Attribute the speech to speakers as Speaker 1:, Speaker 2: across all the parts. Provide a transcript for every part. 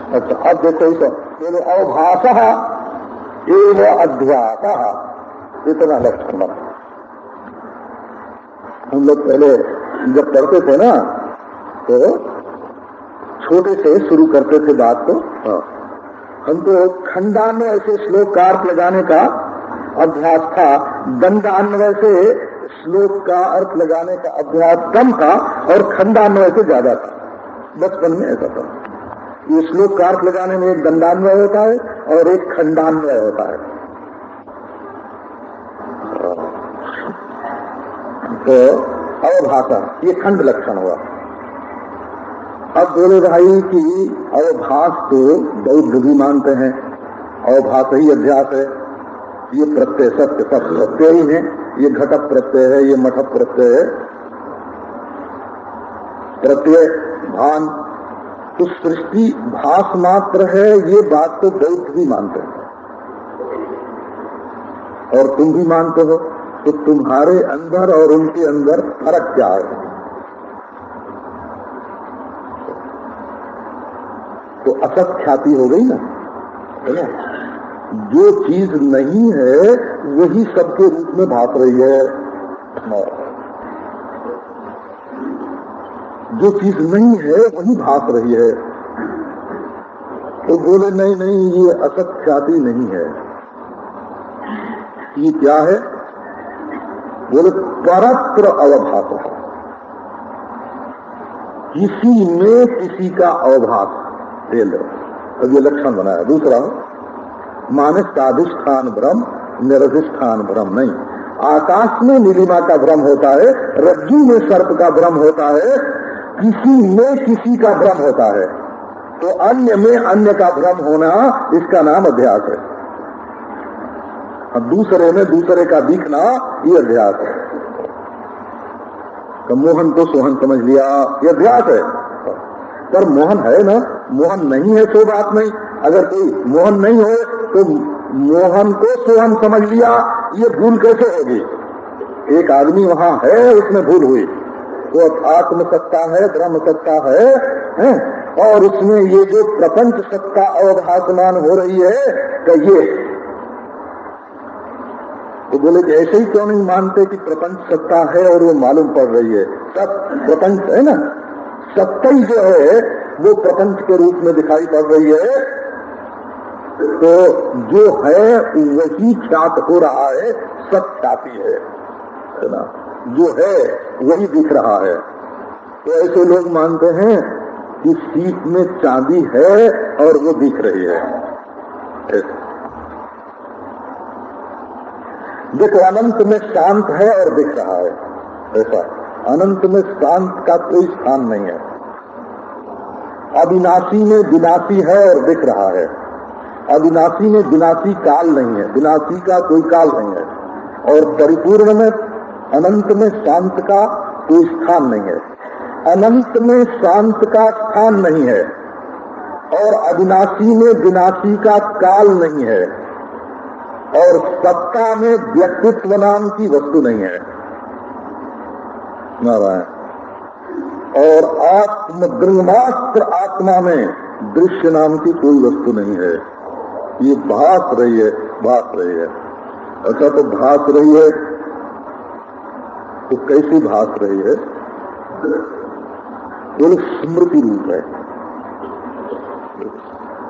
Speaker 1: अच्छा, अब देखो इस बोले अवभाषः एवं अध्यासः, इतना लक्षण बना। हम लोग पहले जब पढ़ते थे ना तो छोटे से शुरू करते थे बात को। हमको खंडान्वय ऐसे श्लोक का अर्थ लगाने का अभ्यास था, दंडान्वय से श्लोक का अर्थ लगाने का अभ्यास कम था और खंडान्वय से ज्यादा था। बचपन में ऐसा था। ये श्लोक का अर्थ लगाने में एक दंडान्वय होता है और एक खंडान्वय होता है। तो अवभाषा ये खंड लक्षण हुआ। अब बोले भाई कि अवभाष तो बौद्ध भी मानते हैं, अवभाष ही अध्यास है। ये प्रत्यय सत्य सब प्रत्यय ही है, ये घटक प्रत्यय है, ये मठक प्रत्यय है। प्रत्यय भान तो सृष्टि भास मात्र है, ये बात तो बौद्ध भी मानते हैं और तुम भी मानते हो। तो तुम्हारे अंदर और उनके अंदर फर्क क्या है? तो असत ख्याति हो गई ना, है ना? जो चीज नहीं है वही सबके रूप में भाग रही है। जो चीज नहीं है वही भाग रही है। तो बोले नहीं नहीं, ये असत ख्याति नहीं है। ये क्या है? बोले परत्र अवभाष, किसी में किसी का अवभाष। ले लो, अब ये लक्षण बनाया। दूसरा माने साधिष्ठान ब्रह्म, निरधिष्ठान ब्रह्म नहीं। आकाश में नीलिमा का भ्रम होता है, रज्जु में सर्प का भ्रम होता है, किसी में किसी का भ्रम होता है। तो अन्य में अन्य का भ्रम होना, इसका नाम अध्यास है। अब दूसरे में दूसरे का दिखना, ये अध्यास है। तो मोहन को सोहन समझ लिया, ये अध्यास है। पर मोहन है ना, मोहन नहीं है तो बात नहीं। अगर कोई मोहन नहीं हो तो मोहन को सोहन समझ लिया, ये भूल कैसे होगी? एक आदमी वहां है, उसमें भूल हुई। वो आत्म सत्ता है, ब्रह्म सत्ता है, और उसमें ये जो प्रपंच सत्ता अवभासमान हो रही है, तो ये तो बोले कि ऐसे ही क्यों नहीं मानते कि प्रपंच सत्ता है और वो मालूम पड़ रही है? सब प्रपंच है ना, सत्ता ही जो है वो प्रपंच के रूप में दिखाई पड़ रही है। तो जो है वही ख्यात हो रहा है, सब ख्याति है ना? जो है वही दिख रहा है। तो ऐसे लोग मानते हैं कि सीप में चांदी है और वो दिख रही है। देखो, अनंत में शांत है और दिख रहा है। ऐसा अनंत में शांत का कोई स्थान नहीं है। अविनाशी में विनाशी है और दिख रहा है। अविनाशी में विनाशी काल नहीं है, विनाशी का कोई काल नहीं है। और परिपूर्ण में अनंत में शांत का कोई स्थान नहीं है। अनंत में शांत का स्थान नहीं है और अविनाशी में विनाशी का काल नहीं है और सत्ता में व्यक्तित्व नाम की वस्तु नहीं है। नारायण। और आत्म ब्रह्मास्त्र आत्मा में दृश्य नाम की कोई वस्तु नहीं है। ये भास रही है, भास रही है। अच्छा, तो भास रही है तो कैसी भास रही है? केवल स्मृति रूप है।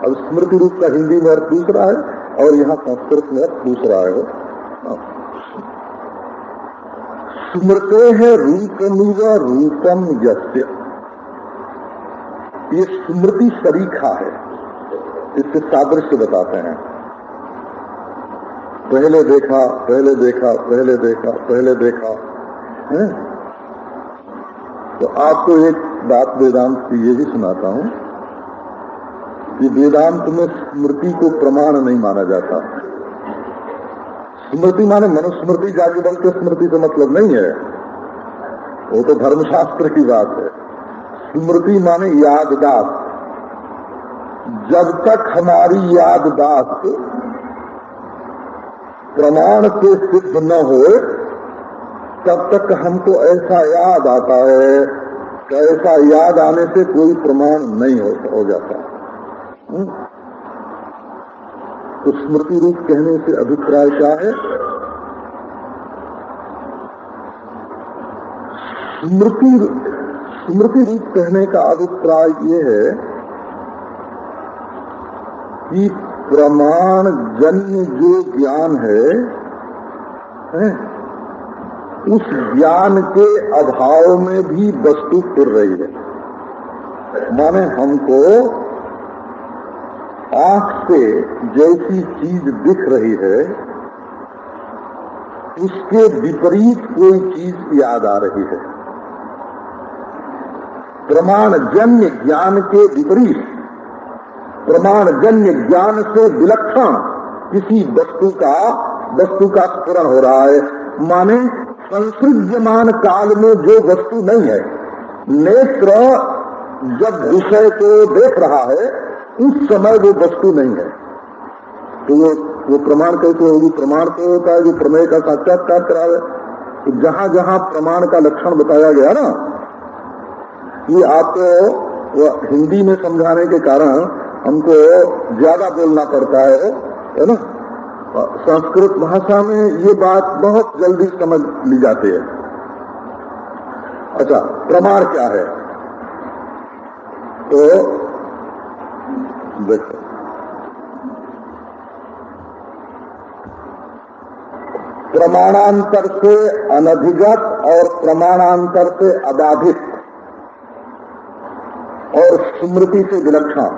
Speaker 1: अब स्मृति रूप का हिंदी में अर्थ दूसरा है और यहाँ संस्कृत में अर्थ दूसरा है। स्मृते है रूपमिव रूपम यस्य। ये स्मृति सरीखा है, इससे सादृश्य बताते हैं। पहले देखा, पहले देखा, पहले देखा, पहले देखा है? तो आपको एक बात वेदांत की ये भी सुनाता हूँ कि वेदांत में स्मृति को प्रमाण नहीं माना जाता। स्मृति माने मनुस्मृति, याज्ञवल्क्य के स्मृति से मतलब नहीं है, वो तो धर्मशास्त्र की बात है। स्मृति माने याददाश्त। जब तक हमारी याददाश्त प्रमाण से सिद्ध न हो तब तक हमको ऐसा याद आता है कि ऐसा याद आने से कोई प्रमाण नहीं हो जाता। तो स्मृति रूप कहने से अभिप्राय क्या है? स्मृति रूप कहने का अभिप्राय ये है कि प्रमाण जन्य जो ज्ञान है, उस ज्ञान के अभाव में भी वस्तु फिर रही है। माने हमको आंख से जैसी चीज दिख रही है उसके विपरीत कोई चीज याद आ रही है। प्रमाण जन्य ज्ञान के विपरीत, प्रमाण जन्य ज्ञान से विलक्षण किसी वस्तु का स्मरण हो रहा है। माने संसृज्यमान काल में जो वस्तु नहीं है, नेत्र जब विषय को देख रहा है उस समय वो वस्तु नहीं है, तो वो प्रमाण कैसे होगी? प्रमाण तो होता है जो प्रमेय का साक्षात्कार करावे। तो जहां जहां प्रमाण का लक्षण बताया गया ना, ये आपको हिंदी में समझाने के कारण हमको ज्यादा बोलना पड़ता है ना। संस्कृत भाषा में ये बात बहुत जल्दी समझ ली जाती है। अच्छा, प्रमाण क्या है? तो देखो, प्रमाणांतर से अनधिगत और प्रमाणांतर से अबाधित और स्मृति से विलक्षण,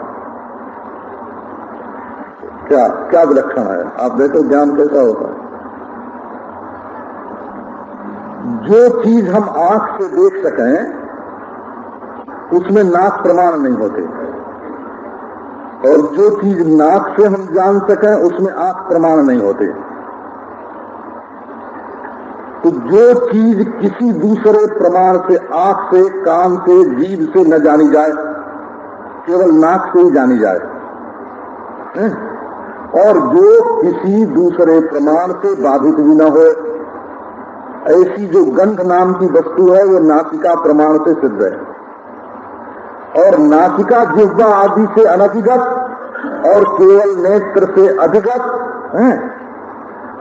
Speaker 1: क्या क्या विलक्षण है? आप देखो ज्ञान कैसा होता है। जो चीज हम आंख से देख सकें उसमें नाक प्रमाण नहीं होते, और जो चीज नाक से हम जान सकें उसमें आंख प्रमाण नहीं होते। तो जो चीज किसी दूसरे प्रमाण से, आंख से, कान से, जीभ से न जानी जाए, केवल नाक से ही जानी जाए, और जो किसी दूसरे प्रमाण से बाधित भी न हो, ऐसी जो गंध नाम की वस्तु है वो नासिका प्रमाण से सिद्ध है। और नासिका जिह्वा आदि से अनधिगत और केवल नेत्र से अधिगत है,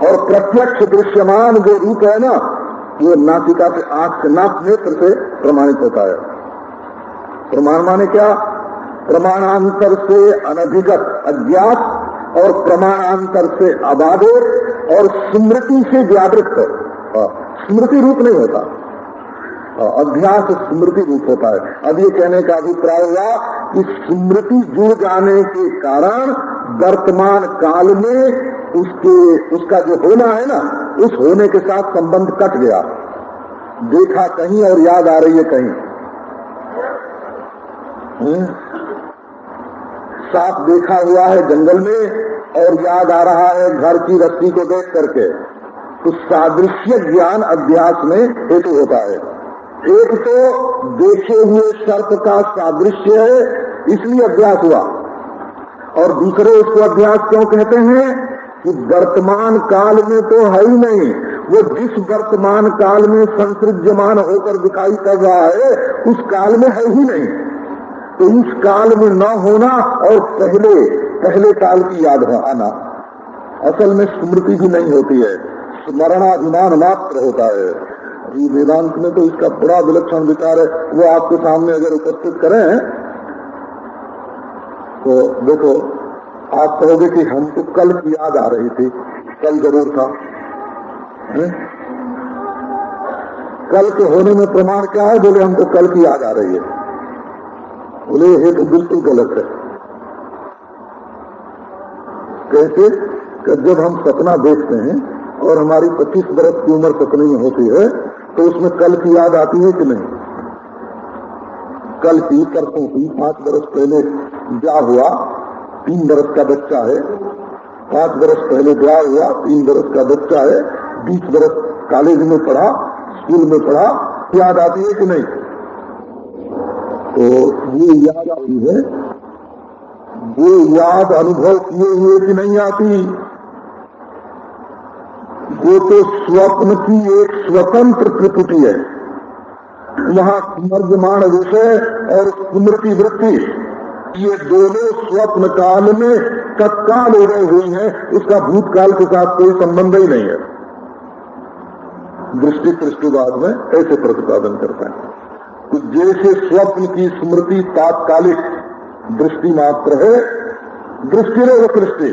Speaker 1: और प्रत्यक्ष दृश्यमान जो रूप है ना, वो नासिका से, आंख से, नाक नेत्र से प्रमाणित होता है। प्रमाण माने क्या? प्रमाणांतर से अनधिगत अज्ञात और प्रमाणांतर से अबाधित और स्मृति से व्यावृत। स्मृति रूप नहीं होता, अध्यास स्मृति रूप होता है। अब ये कहने का अभिप्राय हुआ कि स्मृति जुड़ जाने के कारण वर्तमान काल में उसका जो होना है ना, उस होने के साथ संबंध कट गया। देखा कहीं और याद आ रही है कहीं। सांप देखा हुआ है जंगल में और याद आ रहा है घर की रस्सी को देख करके। तो सादृश्य ज्ञान अध्यास में हेतु होता है। एक तो देखे हुए सर्प का सादृश्य है इसलिए अभ्यास हुआ, और दूसरे उसको अभ्यास क्यों कहते हैं कि वर्तमान काल में तो है ही नहीं, वो जिस वर्तमान काल में संसृज्यमान होकर दिखाई कर रहा है उस काल में है ही नहीं। तो उस काल में न होना और पहले काल की याद आना, असल में स्मृति भी नहीं होती है, स्मरणाभिमान मात्र होता है। अभी वेदांत में तो इसका बड़ा विलक्षण विचार है, वो आपके सामने अगर उपस्थित करें तो देखो, आप कहोगे कि हमको कल की याद आ रही थी। कल जरूर था, कल के होने में प्रमाण क्या है? बोले हमको कल की याद आ रही है। बोले ये तो बिल्कुल गलत है। कैसे? कि जब हम सपना देखते हैं और हमारी 25 बरस की उम्र सपने में होती है तो उसमें कल की याद आती है कि नहीं? कल की, परसों की, 5 बरस पहले ब्याह हुआ, 3 बरस का बच्चा है, 5 बरस पहले ब्याह हुआ, 3 बरस का बच्चा है, 20 बरस कॉलेज में पढ़ा, स्कूल में पढ़ा, याद आती है कि नहीं? तो ये याद आती है, वो याद अनुभव किए हुए कि नहीं आती? वो तो स्वप्न की एक स्वतंत्र प्रकृति है। वहां स्मर्यमाण विषय और स्मृति वृत्ति ये दोनों स्वप्न काल में तत्काल उदय हुए हैं, उसका भूतकाल के साथ कोई संबंध ही नहीं है। दृष्टि पृष्ठवाद में ऐसे प्रतिपादन करता है कि जैसे स्वप्न की स्मृति तात्कालिक दृष्टि मात्र है, दृष्टि रे दृष्टि,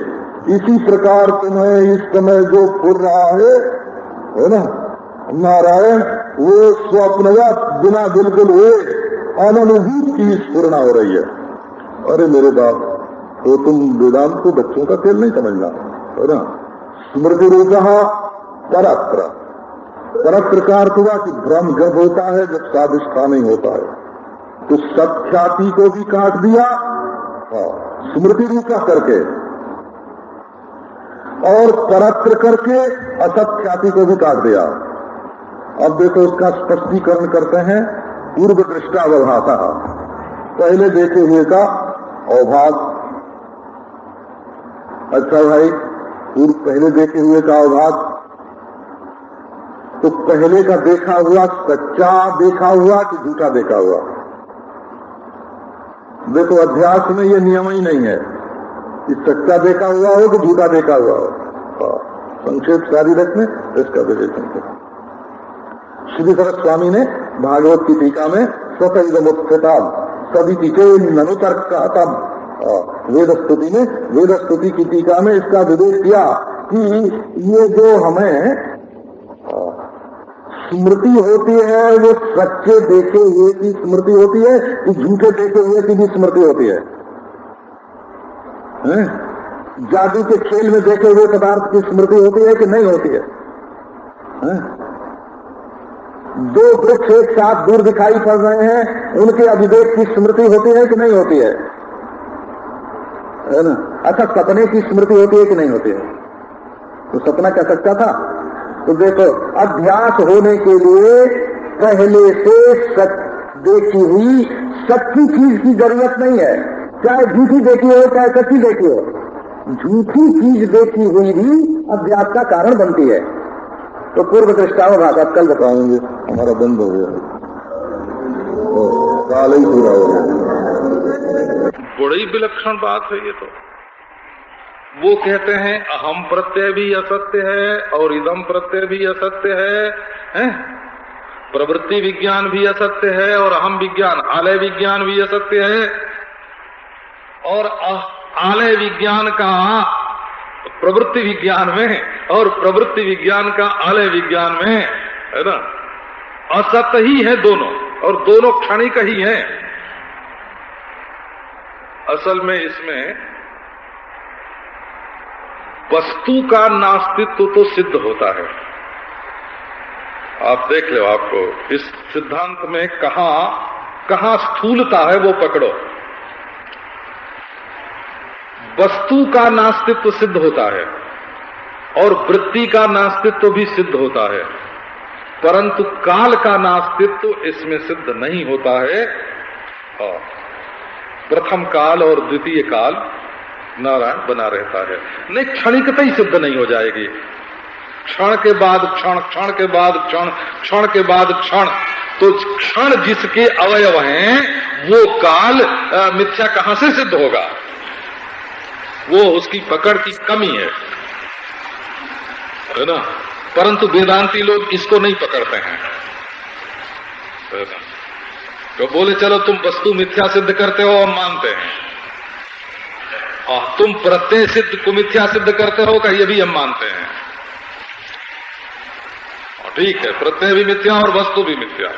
Speaker 1: इसी प्रकार तुम्हें इस समय जो फुर रहा है ना नारायण, वो स्वप्नवत बिना बिल्कुल हुए अनुभूत की स्फुरना हो रही है। अरे मेरे बाप, तो तुम वेदांत को बच्चों का खेल नहीं समझना है ना। स्मृति रूपः परत्र, परत्र का अर्थ हुआ कि भ्रम जब होता है जब साधिष्ठा नहीं होता है, तो सत्ख्याति को भी काट दिया स्मृति रूपा करके, और परत्र करके असत्ख्याति को भी काट दिया। अब देखो उसका स्पष्टीकरण करते हैं पूर्व दृष्टावभाषा, पहले देखे हुए का अवभाग। अच्छा भाई, पूर्व पहले देखे हुए का अवभाग, तो पहले का देखा हुआ सच्चा देखा हुआ कि झूठा देखा हुआ? देखो अध्यास में ये नियम ही नहीं है कि सच्चा देखा हुआ हो कि झूठा देखा हुआ हो। संक्षेप सारी रखने इसका विवेचन करें। श्री सरस्वती स्वामी ने भागवत की टीका में स्वतः सभी टीके ननुतर्क वेद स्तुति में, वेद स्तुति की टीका में इसका विवेक किया कि ये जो हमें स्मृति होती है वो सच्चे देखे हुए की स्मृति होती है कि झूठे देखे हुए की भी स्मृति होती है? जादू के खेल में देखे हुए पदार्थ की स्मृति होती है कि नहीं होती है? दो वृक्ष एक साथ दूर दिखाई पड़ रहे हैं, उनके अभिवेक की स्मृति होती है कि नहीं होती है ना? अच्छा, सपने की स्मृति होती है कि नहीं होती है? तो सपना क्या सच्चा था? तो देखो, अध्यास होने के लिए पहले से देखी हुई सच्ची चीज की जरूरत नहीं है, चाहे झूठी देखी हो चाहे सच्ची देखी हो। झूठी चीज देखी हुई भी अध्यास का कारण बनती है। तो पूर्व दृष्टावभाषा कल बताएंगे, हमारा बंद हो गया, काल ही पूरा हो गया।
Speaker 2: बड़ी विलक्षण बात है ये तो। वो कहते हैं अहम प्रत्यय भी असत्य है और इदम प्रत्यय भी असत्य है? प्रवृत्ति विज्ञान भी असत्य है और अहम विज्ञान आलय विज्ञान भी असत्य है। और आलय विज्ञान का प्रवृत्ति विज्ञान में और प्रवृत्ति विज्ञान का आलय विज्ञान में, है ना, असत्य ही है दोनों, और दोनों क्षणिक ही हैं। असल में इसमें वस्तु का नास्तित्व तो सिद्ध होता है। आप देख लो, आपको इस सिद्धांत में कहां स्थूलता है वो पकड़ो। वस्तु का नास्तित्व सिद्ध होता है और वृत्ति का नास्तित्व भी सिद्ध होता है, परंतु काल का नास्तित्व इसमें सिद्ध नहीं होता है। प्रथम काल और द्वितीय काल नारायण बना रहता है। नहीं, क्षणिकता ही सिद्ध नहीं हो जाएगी। क्षण के बाद क्षण, क्षण के बाद क्षण, क्षण के बाद क्षण, तो क्षण जिसके अवयव हैं वो काल मिथ्या कहां से सिद्ध होगा? वो उसकी पकड़ की कमी है ना। परंतु वेदांती लोग इसको नहीं पकड़ते हैं। तो बोले चलो तुम वस्तु मिथ्या सिद्ध करते हो, हम मानते हैं, और तुम प्रत्यय सिद्ध को मिथ्या सिद्ध करते हो का ये भी हम मानते हैं। और ठीक है, प्रत्यय भी मिथ्या और वस्तु भी मिथ्या,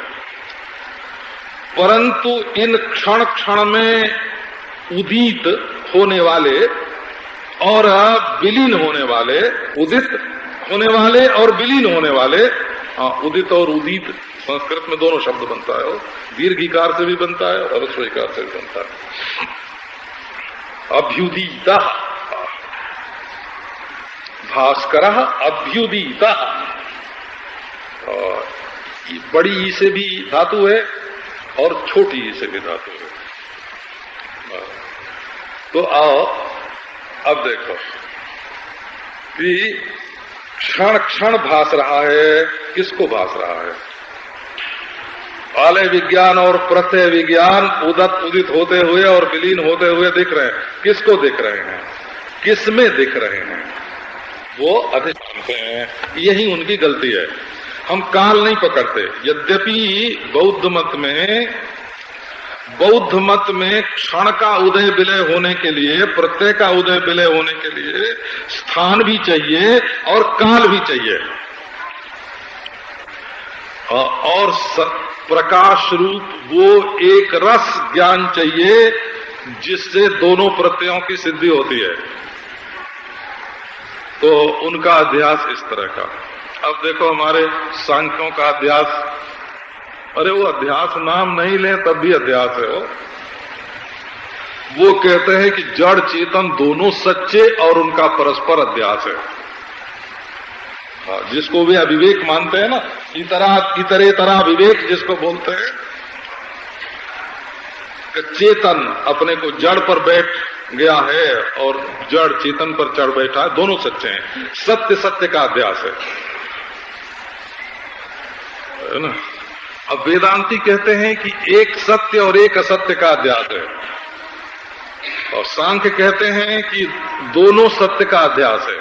Speaker 2: परंतु इन क्षण क्षण में उदित होने वाले और विलीन होने वाले, उदित होने वाले और विलीन होने वाले, उदित और उदित संस्कृत में दोनों शब्द बनता है, दीर्घिकार से भी बनता है और ह्रस्वईकार से भी बनता है। अभ्युदीता भास्करः अभ्युदीता, बड़ी ई से भी धातु है और छोटी ई से भी धातु है। तो आओ अब देखो कि क्षण क्षण भास रहा है, किसको भास रहा है? आलय विज्ञान और प्रत्यय विज्ञान उदित होते हुए और विलीन होते हुए दिख रहे हैं। किसको दिख रहे हैं, किसमें दिख रहे हैं? वो अधिष्ठान हैं। यही उनकी गलती है। हम काल नहीं पकड़ते। यद्यपि बौद्ध मत में क्षण का उदय विलय होने के लिए, प्रत्यय का उदय विलय होने के लिए स्थान भी चाहिए और काल भी चाहिए, और प्रकाश रूप वो एक रस ज्ञान चाहिए जिससे दोनों प्रत्ययों की सिद्धि होती है। तो उनका अध्यास इस तरह का। अब देखो हमारे सांख्यों का अध्यास, अरे वो अध्यास नाम नहीं ले तब भी अध्यास है। वो कहते हैं कि जड़ चेतन दोनों सच्चे और उनका परस्पर अध्यास है। जिसको वे अविवेक मानते हैं ना, इतरेतरा विवेक जिसको बोलते हैं, कि चेतन अपने को जड़ पर बैठ गया है और जड़ चेतन पर चढ़ बैठा है, दोनों सच्चे हैं। सत्य सत्य का अध्यास है ना। अब वेदांती कहते हैं कि एक सत्य और एक असत्य का अध्यास है, और सांख्य कहते हैं कि दोनों सत्य का अध्यास है,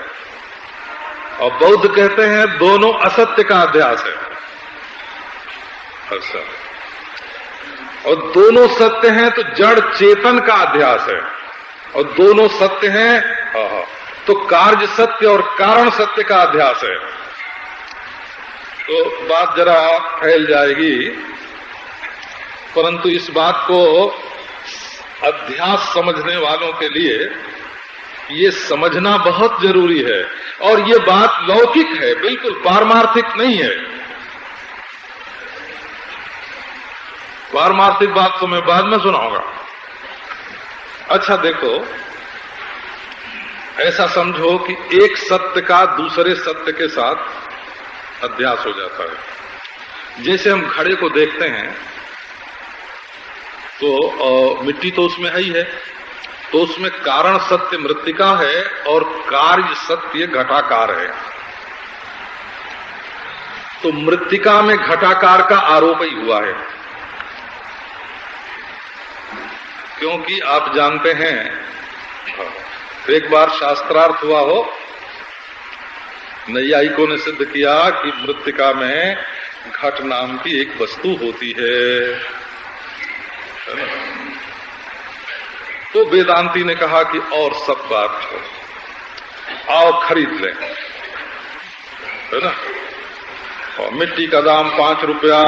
Speaker 2: और बौद्ध कहते हैं दोनों असत्य का अध्यास है। अच्छा, और दोनों सत्य हैं तो जड़ चेतन का अध्यास है, और दोनों सत्य हैं तो कार्य सत्य और कारण सत्य का अध्यास है। तो बात जरा फैल जाएगी, परंतु इस बात को अध्यास समझने वालों के लिए ये समझना बहुत जरूरी है। और ये बात लौकिक है, बिल्कुल पारमार्थिक नहीं है। पारमार्थिक बात तो मैं बाद में सुनाऊंगा। अच्छा देखो, ऐसा समझो कि एक सत्य का दूसरे सत्य के साथ अध्यास हो जाता है। जैसे हम घड़े को देखते हैं तो मिट्टी तो उसमें है ही है, तो उसमें कारण सत्य मृत्तिका है और कार्य सत्य घटाकार है। तो मृत्तिका में घटाकार का आरोप ही हुआ है, क्योंकि आप जानते हैं एक बार शास्त्रार्थ हुआ हो, नैयायिकों ने सिद्ध किया कि मृत्तिका में घट नाम की एक वस्तु होती है ना? तो वेदांती ने कहा कि और सब बात हो, आओ खरीद लें, है ना। और मिट्टी का दाम 5 रुपया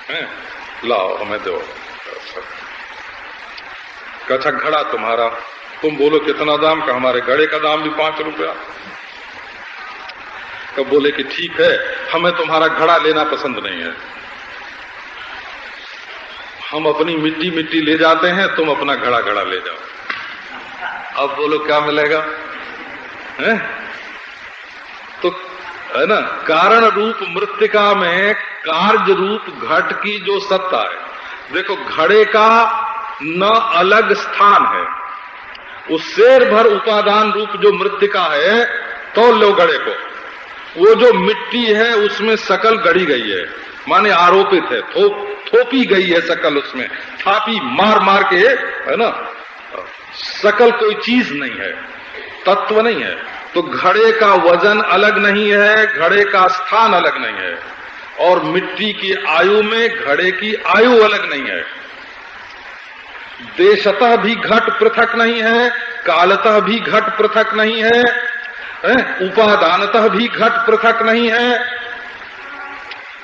Speaker 2: है, लाओ हमें दो। अच्छा घड़ा तुम्हारा, तुम बोलो कितना दाम का? हमारे घड़े का दाम भी 5 रुपया। कब बोले कि ठीक है, हमें तुम्हारा घड़ा लेना पसंद नहीं है, हम अपनी मिट्टी ले जाते हैं, तुम अपना घड़ा ले जाओ। अब बोलो क्या मिलेगा? है? तो है ना, कारण रूप मृत्तिका में कार्य रूप घट की जो सत्ता है, देखो घड़े का न अलग स्थान है, उस शेर भर उपादान रूप जो मृत्तिका है तौल लो घड़े को, वो जो मिट्टी है उसमें सकल गढ़ी गई है, माने आरोपित है, थोपी गई है सकल, उसमें थापी मार के, है ना। सकल कोई चीज नहीं है, तत्व नहीं है। तो घड़े का वजन अलग नहीं है, घड़े का स्थान अलग नहीं है, और मिट्टी की आयु में घड़े की आयु अलग नहीं है। देशतः भी घट पृथक नहीं है, कालतः भी घट पृथक नहीं है, उपादानतः भी घट पृथक नहीं है।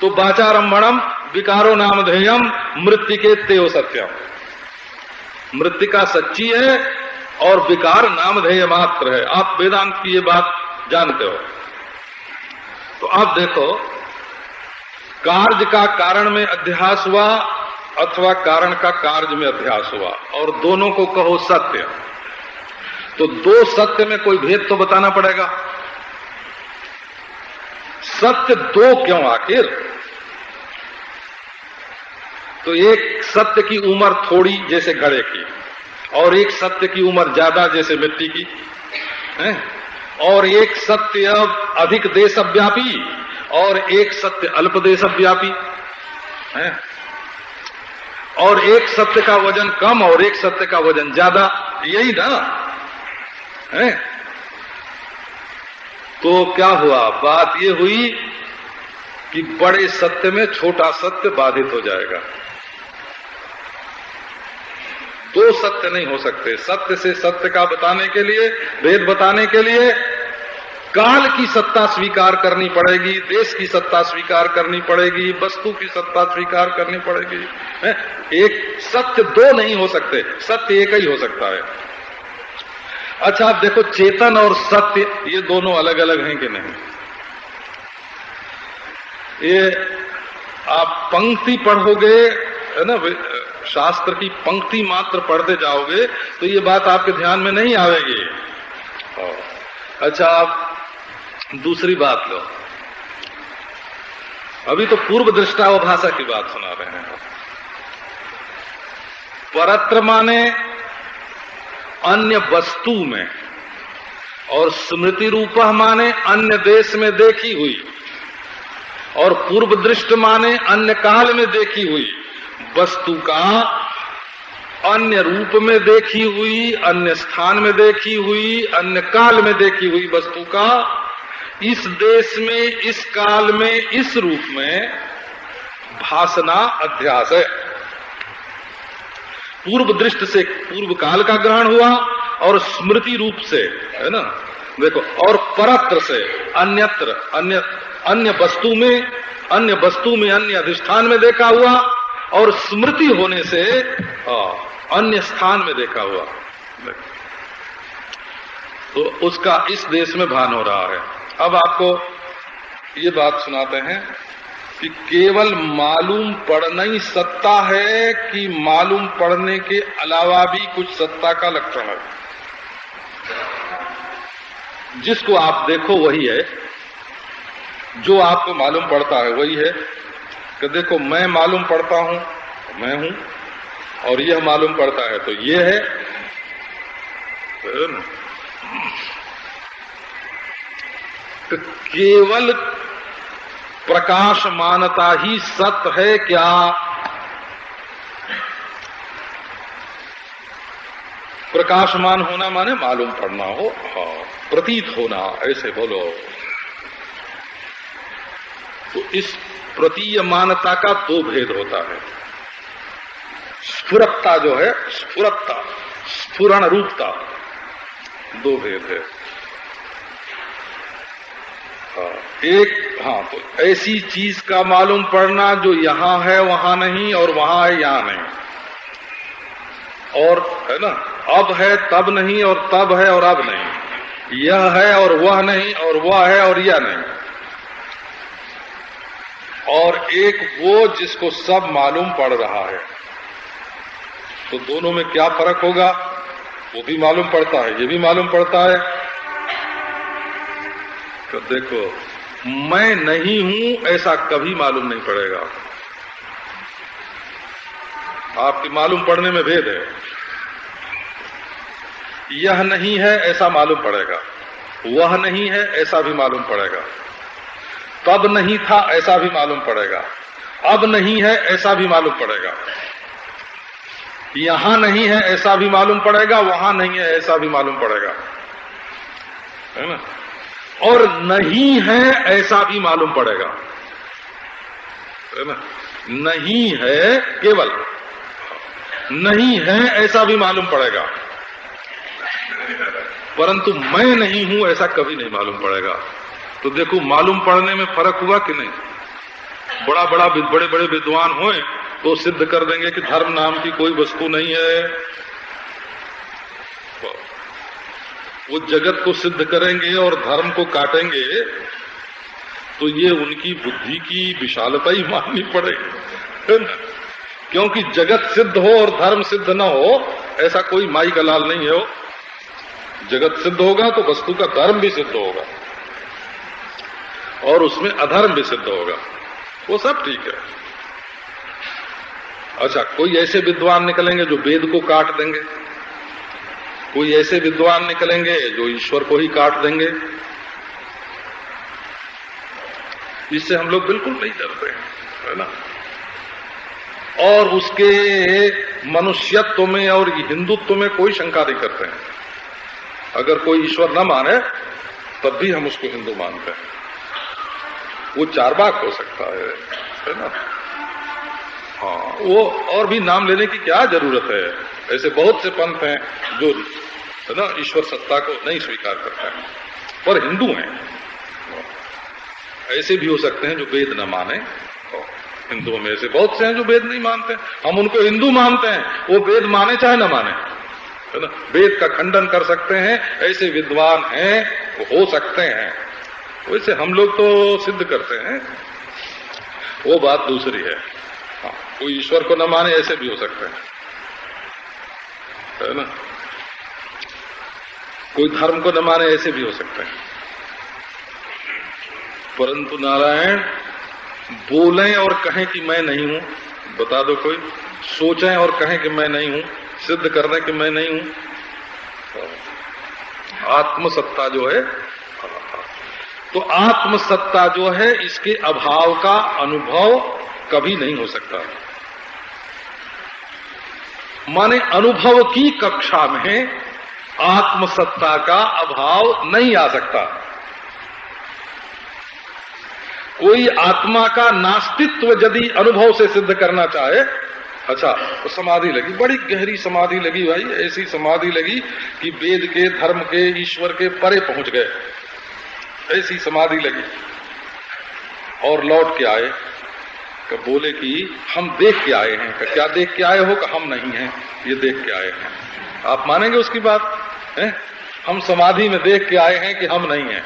Speaker 2: तो वाचारंभणम विकारो नामधेयम मृत्तिके तेव सत्यम, मृत्तिका सच्ची है और विकार नामधेय मात्र है। आप वेदांत की ये बात जानते हो। तो आप देखो, कार्य का कारण में अध्यास हुआ अथवा कारण का कार्य में अध्यास हुआ, और दोनों को कहो सत्य, तो दो सत्य में कोई भेद तो बताना पड़ेगा। सत्य दो क्यों आखिर? तो एक सत्य की उम्र थोड़ी जैसे घड़े की, और एक सत्य की उम्र ज्यादा जैसे मिट्टी की है, और एक सत्य अधिक देशव्यापी और एक सत्य अल्प देशव्यापी। है? और एक सत्य का वजन कम और एक सत्य का वजन ज्यादा, यही ना है? तो क्या हुआ? बात ये हुई कि बड़े सत्य में छोटा सत्य बाधित हो जाएगा। दो सत्य नहीं हो सकते। सत्य से सत्य का बताने के लिए, भेद बताने के लिए काल की सत्ता स्वीकार करनी पड़ेगी, देश की सत्ता स्वीकार करनी पड़ेगी, वस्तु की सत्ता स्वीकार करनी पड़ेगी। एक सत्य दो नहीं हो सकते, सत्य एक ही हो सकता है। अच्छा, आप देखो, चेतन और सत्य ये दोनों अलग अलग हैं कि नहीं? ये आप पंक्ति पढ़ोगे, है ना, शास्त्र की पंक्ति मात्र पढ़ते जाओगे तो ये बात आपके ध्यान में नहीं आवेगी। अच्छा, आप दूसरी बात लो। अभी तो पूर्व दृष्टावभाषा की बात सुना रहे हैं। परत्र माने अन्य वस्तु में, और स्मृति रूप माने अन्य देश में देखी हुई, और पूर्व दृष्ट माने अन्य काल में देखी हुई वस्तु का, अन्य रूप में देखी हुई, अन्य स्थान में देखी हुई, अन्य काल में देखी हुई वस्तु का इस देश में, इस काल में, इस रूप में भासना अध्यास है। पूर्व दृष्टि से पूर्व काल का ग्रहण हुआ और स्मृति रूप से, है ना, देखो, और परत्र से अन्यत्र, अन्य वस्तु में अन्य अधिष्ठान में देखा हुआ, और स्मृति होने से अन्य स्थान में देखा हुआ। तो उसका इस देश में भान हो रहा है। अब आपको ये बात सुनाते हैं कि केवल मालूम पड़ना ही सत्ता है कि मालूम पड़ने के अलावा भी कुछ सत्ता का लक्षण है। जिसको आप देखो वही है, जो आपको मालूम पड़ता है वही है। कि देखो, मैं मालूम पड़ता हूं, मैं हूं, और यह मालूम पड़ता है तो ये है। तो केवल प्रकाशमानता ही सत्य है क्या? प्रकाशमान होना माने मालूम पड़ना हो, प्रतीत होना, ऐसे बोलो। तो इस प्रतीयमानता का दो भेद होता है। स्फुरत्ता जो है, स्फुरत्ता, स्फुरण रूपता, दो भेद है। तो ऐसी चीज का मालूम पड़ना जो यहां है वहां नहीं, और वहां है यहां नहीं, और है ना, अब है तब नहीं, और तब है और अब नहीं, यह है और वह नहीं, और वह है और यह नहीं। और एक वो जिसको सब मालूम पड़ रहा है। तो दोनों में क्या फर्क होगा? वो भी मालूम पड़ता है, ये भी मालूम पड़ता है। तो देखो, मैं नहीं हूं ऐसा कभी मालूम नहीं पड़ेगा। आपके मालूम पड़ने में भेद है। यह नहीं है ऐसा मालूम पड़ेगा, वह नहीं है ऐसा भी मालूम पड़ेगा, तब नहीं था ऐसा भी मालूम पड़ेगा, अब नहीं है ऐसा भी मालूम पड़ेगा, यहां नहीं है ऐसा भी मालूम पड़ेगा, वहां नहीं है ऐसा भी मालूम पड़ेगा, है ना, और नहीं है ऐसा भी मालूम पड़ेगा, है ना। नहीं है, केवल नहीं है ऐसा भी मालूम पड़ेगा, परंतु मैं नहीं हूं ऐसा कभी नहीं मालूम पड़ेगा। तो देखो, मालूम पड़ने में फर्क हुआ कि नहीं? बड़े बड़े विद्वान होए तो सिद्ध कर देंगे कि धर्म नाम की कोई वस्तु नहीं है, वो जगत को सिद्ध करेंगे और धर्म को काटेंगे, तो ये उनकी बुद्धि की विशालता ही माननी पड़ेगी, है ना। क्योंकि जगत सिद्ध हो और धर्म सिद्ध न हो ऐसा कोई माई का लाल नहीं है। वो जगत सिद्ध होगा तो वस्तु का धर्म भी सिद्ध होगा और उसमें अधर्म भी सिद्ध होगा, वो सब ठीक है। अच्छा, कोई ऐसे विद्वान निकलेंगे जो वेद को काट देंगे, कोई ऐसे विद्वान निकलेंगे जो ईश्वर को ही काट देंगे। इससे हम लोग बिल्कुल नहीं डरते हैं, है ना। और उसके मनुष्यत्व में और हिंदुत्व में कोई शंका नहीं करते हैं। अगर कोई ईश्वर न माने तब भी हम उसको हिंदू मानते हैं। वो चारवाक हो सकता है ना। हाँ, वो और भी नाम लेने की क्या जरूरत है। ऐसे बहुत से पंथ हैं जो है ना ईश्वर सत्ता को नहीं स्वीकार करते हैं पर हिंदू हैं। ऐसे भी हो सकते हैं जो वेद न माने। हिंदुओं में ऐसे बहुत से हैं जो वेद नहीं मानते, हम उनको हिंदू मानते हैं। वो वेद माने चाहे न माने, है ना, वेद का खंडन कर सकते हैं, ऐसे विद्वान हैं, हो सकते हैं। वैसे हम लोग तो सिद्ध करते हैं, वो बात दूसरी है। हाँ, कोई ईश्वर को न माने ऐसे भी हो सकते हैं, है ना, कोई धर्म को न माने ऐसे भी हो सकते हैं। परंतु नारायण बोलें और कहें कि मैं नहीं हूं, बता दो कोई, सोचें और कहें कि मैं नहीं हूं, सिद्ध कर दें कि मैं नहीं हूं। आत्मसत्ता जो है, तो आत्मसत्ता जो है इसके अभाव का अनुभव कभी नहीं हो सकता। माने अनुभव की कक्षा में आत्मसत्ता का अभाव नहीं आ सकता। कोई आत्मा का नास्तित्व यदि अनुभव से सिद्ध करना चाहे, अच्छा तो समाधि लगी, बड़ी गहरी समाधि लगी भाई, ऐसी समाधि लगी कि वेद के, धर्म के, ईश्वर के परे पहुंच गए, ऐसी समाधि लगी। और लौट के आए, कि बोले कि हम देख के आए हैं। कि क्या देख के आए हो? कि हम नहीं हैं, ये देख के आए हैं। आप मानेंगे उसकी बात है? हम समाधि में देख के आए हैं कि हम नहीं हैं।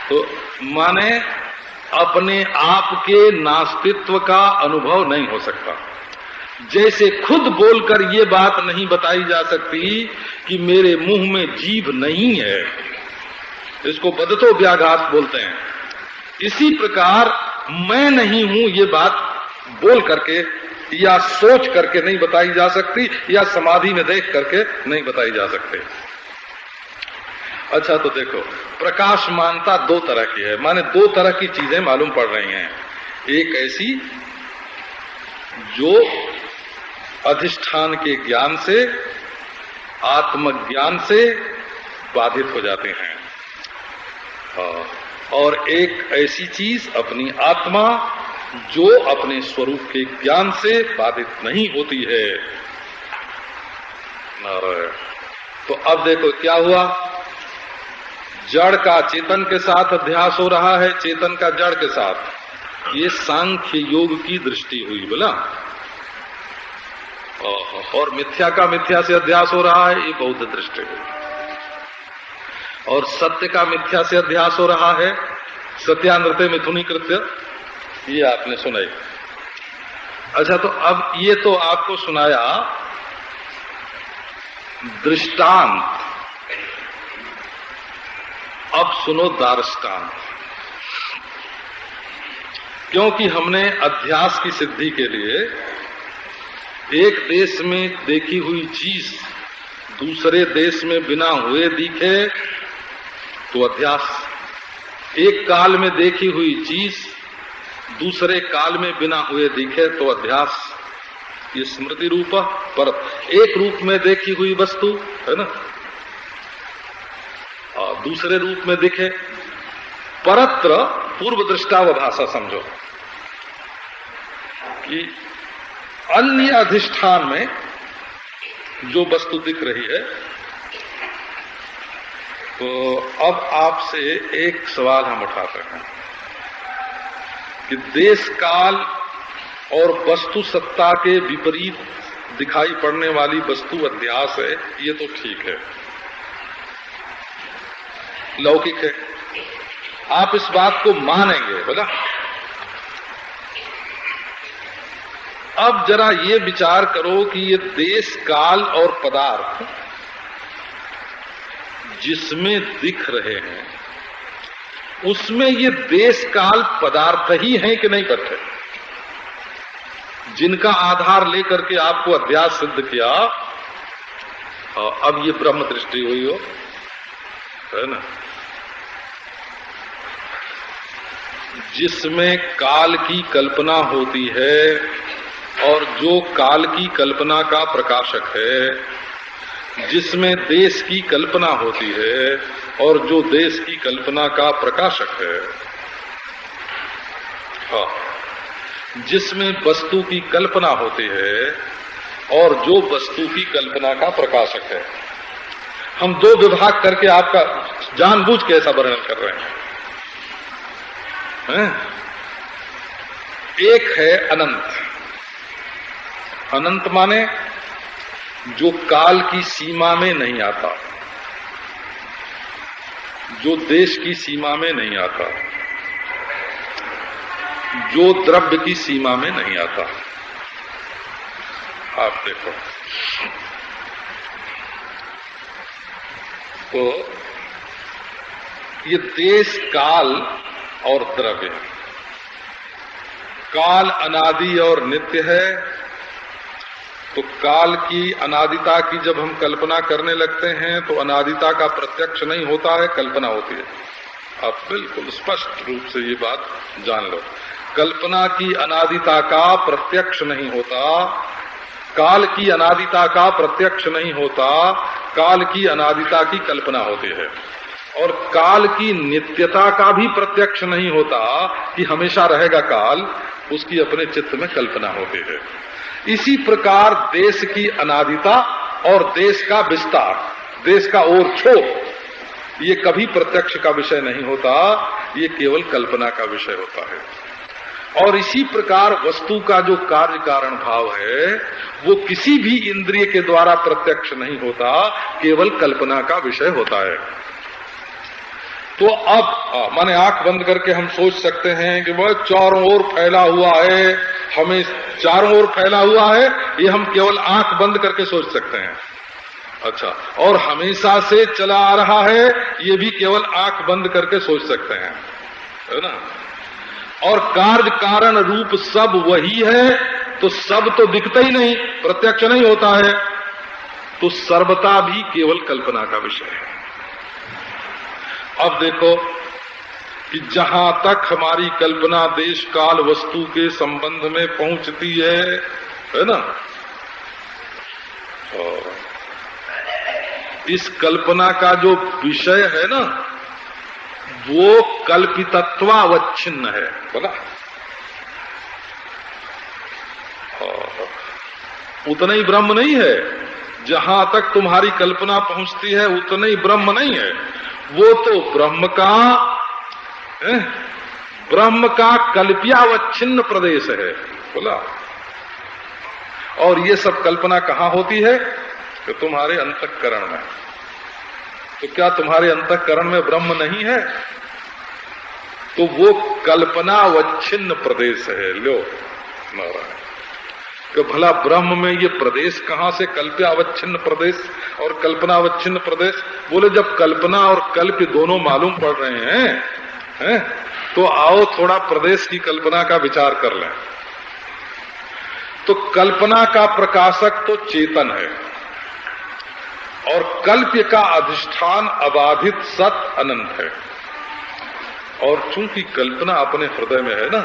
Speaker 2: तो माने अपने आप के नास्तित्व का अनुभव नहीं हो सकता। जैसे खुद बोलकर ये बात नहीं बताई जा सकती कि मेरे मुंह में जीभ नहीं है, इसको बदतो व्याघात बोलते हैं। इसी प्रकार मैं नहीं हूं ये बात बोल करके या सोच करके नहीं बताई जा सकती, या समाधि में देख करके नहीं बताई जा सकती। अच्छा तो देखो, प्रकाशमानता दो तरह की है, माने दो तरह की चीजें मालूम पड़ रही हैं। एक ऐसी जो अधिष्ठान के ज्ञान से, आत्मज्ञान से बाधित हो जाते हैं, और एक ऐसी चीज अपनी आत्मा जो अपने स्वरूप के ज्ञान से बाधित नहीं होती है। तो अब देखो क्या हुआ, जड़ का चेतन के साथ अध्यास हो रहा है, चेतन का जड़ के साथ। ये सांख्य योग की दृष्टि हुई बोला। और मिथ्या का मिथ्या से अध्यास हो रहा है, ये बौद्ध दृष्टि हुई। और सत्य का मिथ्या से अध्यास हो रहा है, सत्यानृते मिथुनी कृत्य, ये आपने सुनाई। अच्छा तो अब ये तो आपको सुनाया दृष्टांत, अब सुनो दार्ष्टान्त। क्योंकि हमने अध्यास की सिद्धि के लिए एक देश में देखी हुई चीज दूसरे देश में बिना हुए दिखे तो अध्यास, एक काल में देखी हुई चीज दूसरे काल में बिना हुए दिखे तो अध्यास, ये स्मृति रूप। पर एक रूप में देखी हुई वस्तु है ना, और दूसरे रूप में दिखे, परत्र पूर्व दृष्टावभाषा समझो कि अन्य अधिष्ठान में जो वस्तु दिख रही है। तो अब आपसे एक सवाल हम उठाते हैं कि देश काल और वस्तु सत्ता के विपरीत दिखाई पड़ने वाली वस्तु अध्यास है, ये तो ठीक है, लौकिक है, आप इस बात को मानेंगे बोला। अब जरा ये विचार करो कि ये देश काल और पदार्थ जिसमें दिख रहे हैं उसमें ये देश काल पदार्थ ही हैं कि नहीं करते, जिनका आधार लेकर के आपको अध्यास सिद्ध किया। अब ये ब्रह्म दृष्टि हुई हो, है ना। जिसमें काल की कल्पना होती है और जो काल की कल्पना का प्रकाशक है, जिसमें देश की कल्पना होती है और जो देश की कल्पना का प्रकाशक है, हाँ, जिसमें वस्तु की कल्पना होती है और जो वस्तु की कल्पना का प्रकाशक है। हम दो विभाग करके आपका जानबूझ के ऐसा वर्णन कर रहे हैं। एक है अनंत। अनंत माने जो काल की सीमा में नहीं आता, जो देश की सीमा में नहीं आता, जो द्रव्य की सीमा में नहीं आता। आप देखो तो ये देश, काल और द्रव्य, काल अनादि और नित्य है। तो काल की अनादिता की जब हम कल्पना करने लगते हैं तो अनादिता का प्रत्यक्ष नहीं होता है, कल्पना होती है। आप बिल्कुल स्पष्ट रूप से ये बात जान लो। कल्पना की अनादिता का प्रत्यक्ष नहीं होता, काल की अनादिता का प्रत्यक्ष नहीं होता, काल की अनादिता की कल्पना होती है। और काल की नित्यता का भी प्रत्यक्ष नहीं होता कि हमेशा रहेगा काल, उसकी अपने चित्त में कल्पना होती है। इसी प्रकार देश की अनादिता और देश का विस्तार, देश का ओर छोर, ये कभी प्रत्यक्ष का विषय नहीं होता, ये केवल कल्पना का विषय होता है। और इसी प्रकार वस्तु का जो कार्य कारण भाव है वो किसी भी इंद्रिय के द्वारा प्रत्यक्ष नहीं होता, केवल कल्पना का विषय होता है। तो अब माने आंख बंद करके हम सोच सकते हैं कि वह चारों ओर फैला हुआ है, हमें चारों ओर फैला हुआ है, ये हम केवल आंख बंद करके सोच सकते हैं। अच्छा, और हमेशा से चला आ रहा है, ये भी केवल आंख बंद करके सोच सकते हैं, है ना। और कार्य कारण रूप सब वही है, तो सब तो दिखता ही नहीं, प्रत्यक्ष नहीं होता है, तो सर्वता भी केवल कल्पना का विषय है। अब देखो कि जहां तक हमारी कल्पना देश काल वस्तु के संबंध में पहुंचती है ना, और इस कल्पना का जो विषय है ना वो कल्पितत्वावच्छिन्न है, बोला। उतना ही ब्रह्म नहीं है, जहां तक तुम्हारी कल्पना पहुंचती है उतना ही ब्रह्म नहीं है। वो तो ब्रह्म का कल्प्यावच्छिन्न प्रदेश है, बोला। और ये सब कल्पना कहाँ होती है? कि तुम्हारे अंतःकरण में। तो क्या तुम्हारे अंतःकरण में ब्रह्म नहीं है? तो वो कल्पनावच्छिन्न प्रदेश है। लो नारायण, कि भला ब्रह्म में ये प्रदेश कहाँ से कल्प्यावच्छिन्न प्रदेश और कल्पनावच्छिन्न प्रदेश? बोले जब कल्पना और कल्प दोनों मालूम पड़ रहे हैं, तो आओ थोड़ा प्रदेश की कल्पना का विचार कर लें। तो कल्पना का प्रकाशक तो चेतन है और कल्प्य का अधिष्ठान अबाधित सत अनंत है। और चूंकि कल्पना अपने हृदय में है ना,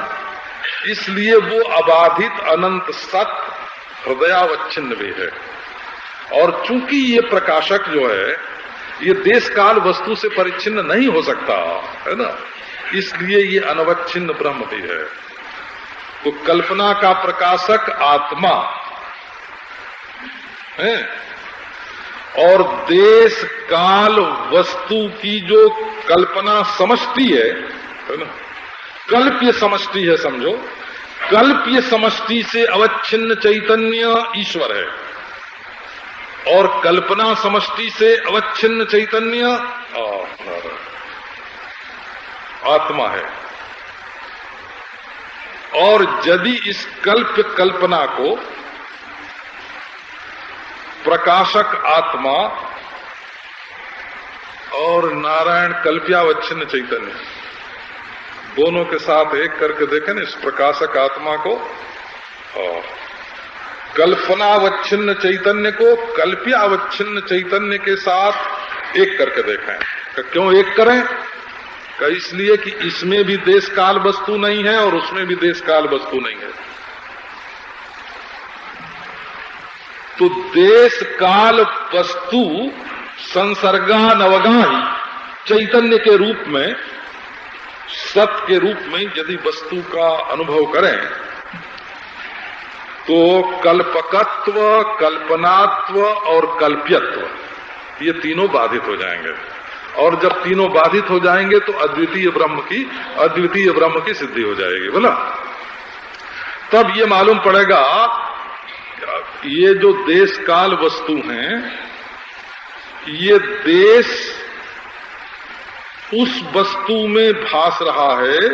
Speaker 2: इसलिए वो अबाधित अनंत सत हृदयावच्छिन्न भी है। और चूंकि ये प्रकाशक जो है ये देश काल वस्तु से परिच्छिन्न नहीं हो सकता है ना, इसलिए ये अनवच्छिन्न ब्रह्म भी है। तो कल्पना का प्रकाशक आत्मा है और देश काल वस्तु की जो कल्पना समष्टि है ना, कल्प्य समष्टि है, समझो। कल्प्य समष्टि से अवच्छिन्न चैतन्य ईश्वर है और कल्पना समष्टि से अवच्छिन्न चैतन्य आत्मा है। और यदि इस कल्प्य कल्पना को प्रकाशक आत्मा और नारायण कल्प्यावच्छिन्न चैतन्य दोनों के साथ एक करके देखें ना, इस प्रकाशक आत्मा को और कल्पनावच्छिन्न चैतन्य को कल्प्यावच्छिन्न चैतन्य के साथ एक करके देखें। क्यों एक करें? इसलिए कि इसमें भी देश काल वस्तु नहीं है और उसमें भी देश काल वस्तु नहीं है। तो देश काल वस्तु संसर्गा नवगा ही चैतन्य के रूप में, सत के रूप में यदि वस्तु का अनुभव करें तो कल्पकत्व, कल्पनात्व और कल्प्यत्व ये तीनों बाधित हो जाएंगे। और जब तीनों बाधित हो जाएंगे तो अद्वितीय ब्रह्म की सिद्धि हो जाएगी। बोला, तब ये मालूम पड़ेगा ये जो देश काल वस्तु हैं, ये देश उस वस्तु में भास रहा है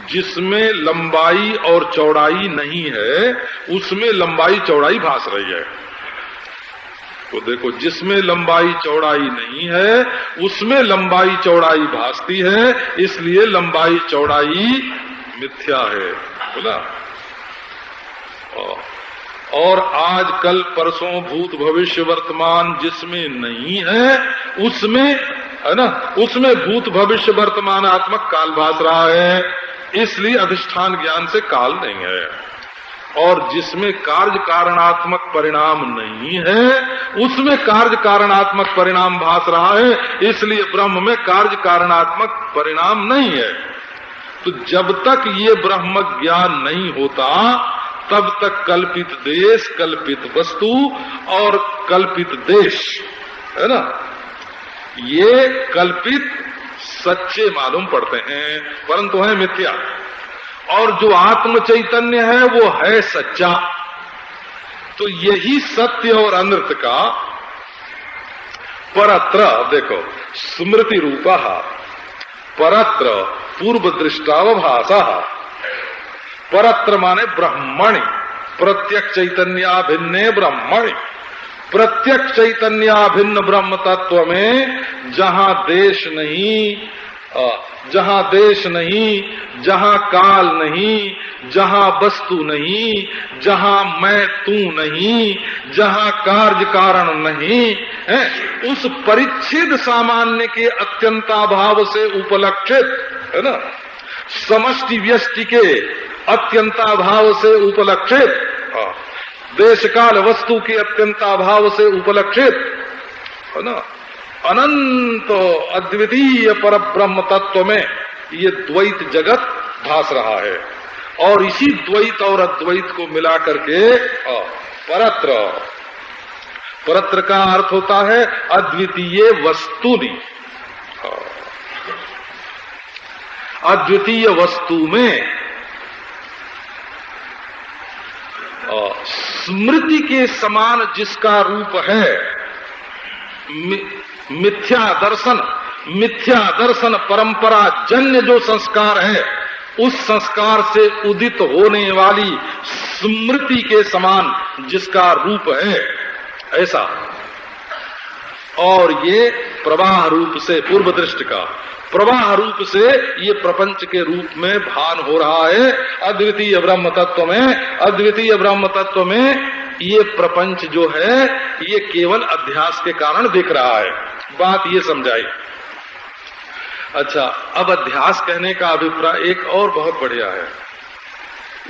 Speaker 2: जिसमें लंबाई और चौड़ाई नहीं है, उसमें लंबाई चौड़ाई भास रही है। तो देखो, जिसमें लंबाई चौड़ाई नहीं है उसमें लंबाई चौड़ाई भासती है, इसलिए लंबाई चौड़ाई मिथ्या है। बोला, और आज कल परसों भूत भविष्य वर्तमान जिसमें नहीं है उसमें, है ना, उसमें भूत भविष्य वर्तमानात्मक काल भास रहा है, इसलिए अधिष्ठान ज्ञान से काल नहीं है। और जिसमें कार्य कारणात्मक परिणाम नहीं है उसमें कार्य कारणात्मक परिणाम भास रहा है, इसलिए ब्रह्म में कार्य कारणात्मक परिणाम नहीं है। तो जब तक ये ब्रह्म ज्ञान नहीं होता तब तक कल्पित देश, कल्पित वस्तु और कल्पित देश, है ना, ये कल्पित सच्चे मालूम पड़ते हैं, परंतु है मिथ्या। और जो आत्म चैतन्य है वो है सच्चा। तो यही सत्य और अनृत का परत्र, देखो, स्मृति रूपा परत्र पूर्व दृष्टावभासा। परत्र माने ब्रह्मणि, प्रत्यक्ष चैतन्याभिन्ने ब्रह्मणि। प्रत्यक्ष चैतन्याभिन्न ब्रह्म तत्व में जहां देश नहीं, जहां काल नहीं, जहां वस्तु नहीं, जहां मैं तू नहीं, जहां कार्य कारण नहीं है, उस परिच्छेद सामान्य के अत्यंताभाव से उपलक्षित, है ना, समष्टि व्यष्टि के अत्यंताभाव से उपलक्षित, देश काल वस्तु के अत्यंताभाव से उपलक्षित, है ना, अनंत अद्वितीय पर ब्रह्म तत्व में ये द्वैत जगत भास रहा है। और इसी द्वैत और अद्वैत को मिला करके परत्र, परत्र का अर्थ होता है अद्वितीय वस्तुनि। अद्वितीय वस्तु में स्मृति के समान जिसका रूप है, मिथ्या दर्शन परंपरा जन्य जो संस्कार है, उस संस्कार से उदित होने वाली स्मृति के समान जिसका रूप है, ऐसा। और ये प्रवाह रूप से, पूर्व दृष्टि का प्रवाह रूप से ये प्रपंच के रूप में भान हो रहा है अद्वितीय ब्रह्म तत्व में। अद्वितीय ब्रह्म तत्व में ये प्रपंच जो है ये केवल अध्यास के कारण दिख रहा है। बात ये समझाई। अच्छा, अब अध्यास कहने का अभिप्राय एक और बहुत बढ़िया है।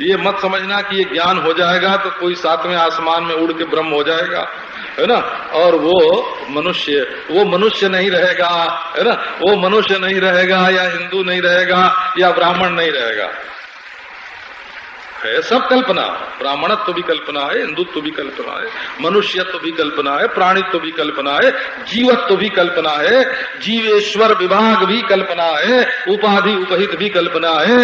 Speaker 2: ये मत समझना कि ये ज्ञान हो जाएगा तो कोई सातवें आसमान में उड़ के ब्रह्म हो जाएगा, है ना, और वो मनुष्य नहीं रहेगा, है ना, वो मनुष्य नहीं रहेगा या हिंदू नहीं रहेगा या ब्राह्मण नहीं रहेगा। है सब कल्पना, ब्राह्मणत्व भी कल्पना है, हिंदुत्व भी कल्पना है, मनुष्यत्व भी कल्पना है, प्राणित्व भी कल्पना है, जीवत्व भी कल्पना है, जीवेश्वर विभाग भी कल्पना है, उपाधि उपहित भी कल्पना है।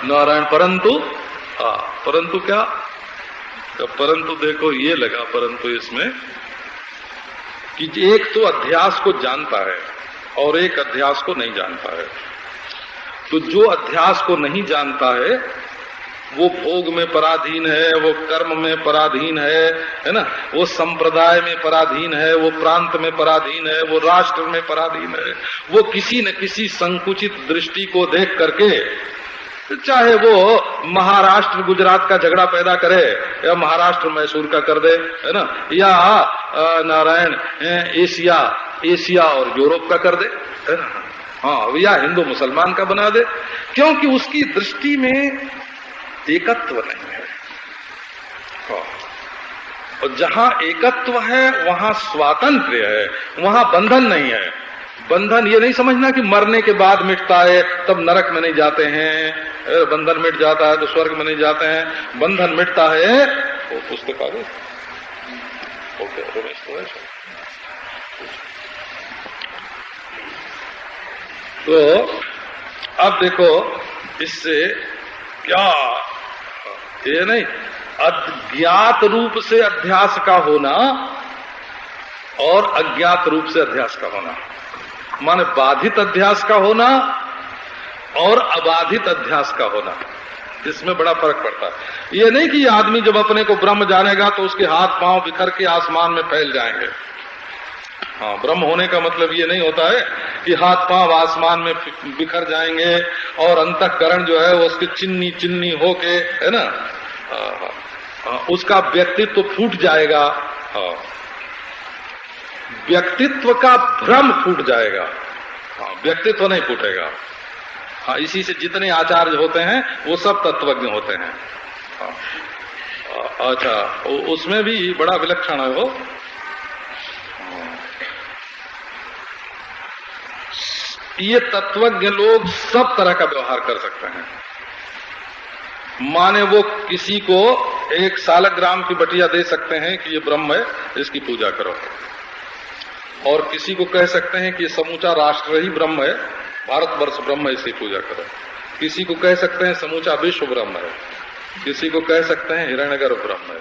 Speaker 2: नारायण, परंतु क्या? परंतु देखो ये लगा, परंतु इसमें कि एक तो अध्यास को जानता है और एक अध्यास को नहीं जानता है। तो जो अध्यास को नहीं जानता है वो भोग में पराधीन है, वो कर्म में पराधीन है ना, वो संप्रदाय में पराधीन है, वो प्रांत में पराधीन है, वो राष्ट्र में पराधीन है। वो किसी न किसी संकुचित दृष्टि को देख करके, चाहे वो महाराष्ट्र गुजरात का झगड़ा पैदा करे या महाराष्ट्र मैसूर का कर दे, है ना, या नारायण एशिया और यूरोप का कर दे, है ना, हाँ, या हिंदू मुसलमान का बना दे, क्योंकि उसकी दृष्टि में एकत्व नहीं है। हाँ। और जहां एकत्व है वहां स्वातंत्र्य है, वहां बंधन नहीं है। बंधन ये नहीं समझना कि मरने के बाद मिटता है तब नरक में नहीं जाते हैं, बंधन मिट जाता है तो स्वर्ग में नहीं जाते हैं। बंधन मिटता है वो पुस्तक आ गई। ओके, तो अब देखो इससे क्या, ये नहीं अज्ञात रूप से अध्यास का होना और अज्ञात रूप से अध्यास का होना, माने बाधित अध्यास का होना और अबाधित अध्यास का होना, इसमें बड़ा फर्क पड़ता है। ये नहीं कि आदमी जब अपने को ब्रह्म जानेगा तो उसके हाथ पांव बिखर के आसमान में फैल जाएंगे। हाँ, ब्रह्म होने का मतलब ये नहीं होता है कि हाथ पांव आसमान में बिखर जाएंगे और अंतःकरण जो है वो उसके चिन्नी चिन्नी होके, है ना, उसका व्यक्तित्व फूट जाएगा। हाँ, व्यक्तित्व का भ्रम फूट जाएगा। हाँ, व्यक्तित्व नहीं फूटेगा। हाँ, इसी से जितने आचार्य होते हैं वो सब तत्वज्ञ होते हैं। हाँ, अच्छा, उसमें भी बड़ा विलक्षण है वो। ये तत्वज्ञ लोग सब तरह का व्यवहार कर सकते हैं। माने वो किसी को एक सालग्राम की बटिया दे सकते हैं कि ये ब्रह्म है, इसकी पूजा करो, और किसी को कह सकते हैं कि ये समूचा राष्ट्र ही ब्रह्म है, भारतवर्ष ब्रह्म है, इसकी पूजा करो। किसी को कह सकते हैं समूचा विश्व ब्रह्म है, किसी को कह सकते हैं हिरण्यगर्भ ब्रह्म है।